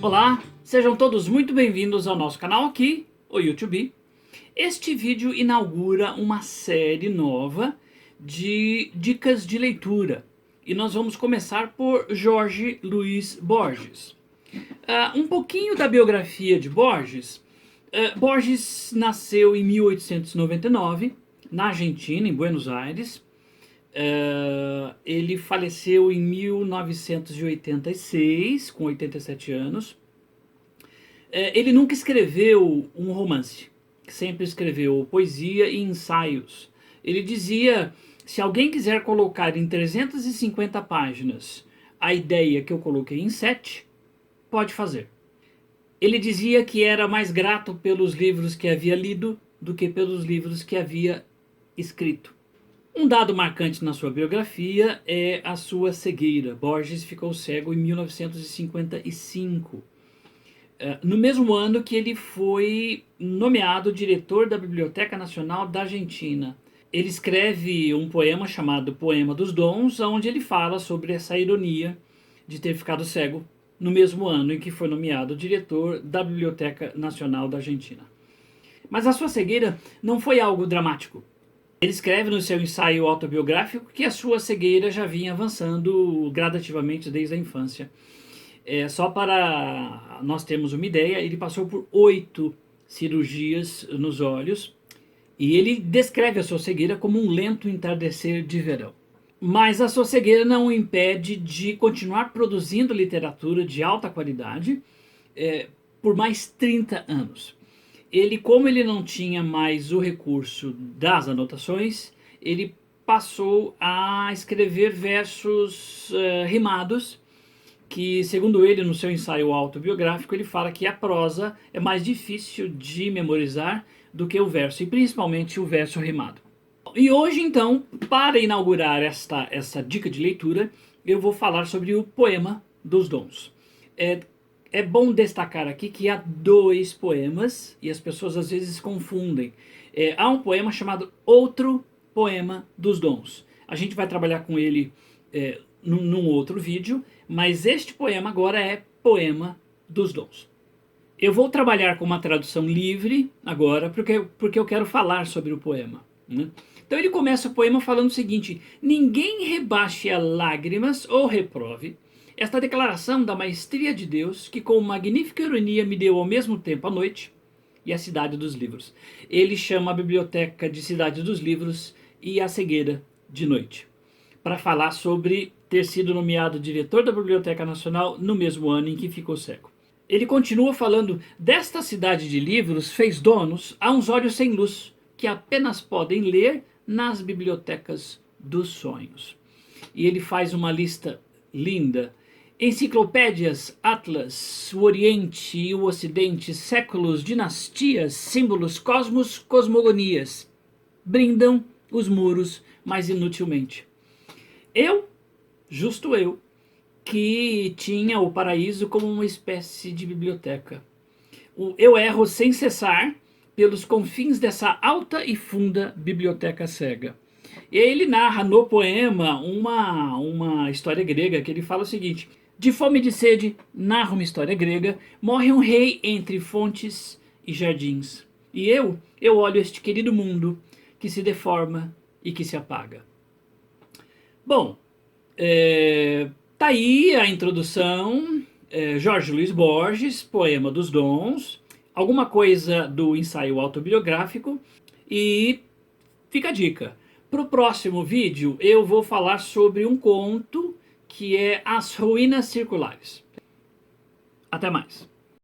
Olá, sejam todos muito bem-vindos ao nosso canal aqui, o YouTube. Este vídeo inaugura uma série nova de dicas de leitura. E nós vamos começar por Jorge Luis Borges. Um pouquinho da biografia de Borges. Borges nasceu em 1899, na Argentina, em Buenos Aires. Ele faleceu em 1986, com 87 anos. Ele nunca escreveu um romance, sempre escreveu poesia e ensaios. Ele dizia, se alguém quiser colocar em 350 páginas a ideia que eu coloquei em 7, pode fazer. Ele dizia que era mais grato pelos livros que havia lido do que pelos livros que havia escrito. Um dado marcante na sua biografia é a sua cegueira. Borges ficou cego em 1955. No mesmo ano que ele foi nomeado diretor da Biblioteca Nacional da Argentina. Ele escreve um poema chamado Poema dos Dons, onde ele fala sobre essa ironia de ter ficado cego no mesmo ano em que foi nomeado diretor da Biblioteca Nacional da Argentina. Mas a sua cegueira não foi algo dramático. Ele escreve no seu ensaio autobiográfico que a sua cegueira já vinha avançando gradativamente desde a infância. Só para nós termos uma ideia, ele passou por 8 cirurgias nos olhos e ele descreve a sua cegueira como um lento entardecer de verão. Mas a sua cegueira não o impede de continuar produzindo literatura de alta qualidade por mais 30 anos. Como ele não tinha mais o recurso das anotações, ele passou a escrever versos rimados, que, segundo ele, no seu ensaio autobiográfico, ele fala que a prosa é mais difícil de memorizar do que o verso, e principalmente o verso rimado. E hoje, então, para inaugurar essa dica de leitura, eu vou falar sobre o Poema dos Dons. É bom destacar aqui que há 2 poemas, e as pessoas às vezes confundem. Há um poema chamado Outro Poema dos Dons. A gente vai trabalhar com ele num outro vídeo, mas este poema agora é Poema dos Dons. Eu vou trabalhar com uma tradução livre agora, porque eu quero falar sobre o poema, né? Então ele começa o poema falando o seguinte: ninguém rebaixe a lágrimas ou reprove esta declaração da maestria de Deus, que com magnífica ironia me deu ao mesmo tempo a noite e a cidade dos livros. Ele chama a biblioteca de cidade dos livros e a cegueira de noite, para falar sobre ter sido nomeado diretor da Biblioteca Nacional no mesmo ano em que ficou cego. Ele continua falando: desta cidade de livros fez donos a uns olhos sem luz, que apenas podem ler nas bibliotecas dos sonhos. E ele faz uma lista linda: enciclopédias, atlas, o Oriente e o Ocidente, séculos, dinastias, símbolos, cosmos, cosmogonias, brindam os muros, mas inutilmente. Justo eu, que tinha o paraíso como uma espécie de biblioteca. Eu erro sem cessar pelos confins dessa alta e funda biblioteca cega. E ele narra no poema uma história grega, que ele fala o seguinte: de fome e de sede, narra uma história grega, morre um rei entre fontes e jardins. E eu olho este querido mundo que se deforma e que se apaga. Bom, tá aí a introdução. Jorge Luis Borges, Poema dos Dons, alguma coisa do ensaio autobiográfico, e fica a dica. Para o próximo vídeo eu vou falar sobre um conto que é As Ruínas Circulares. Até mais.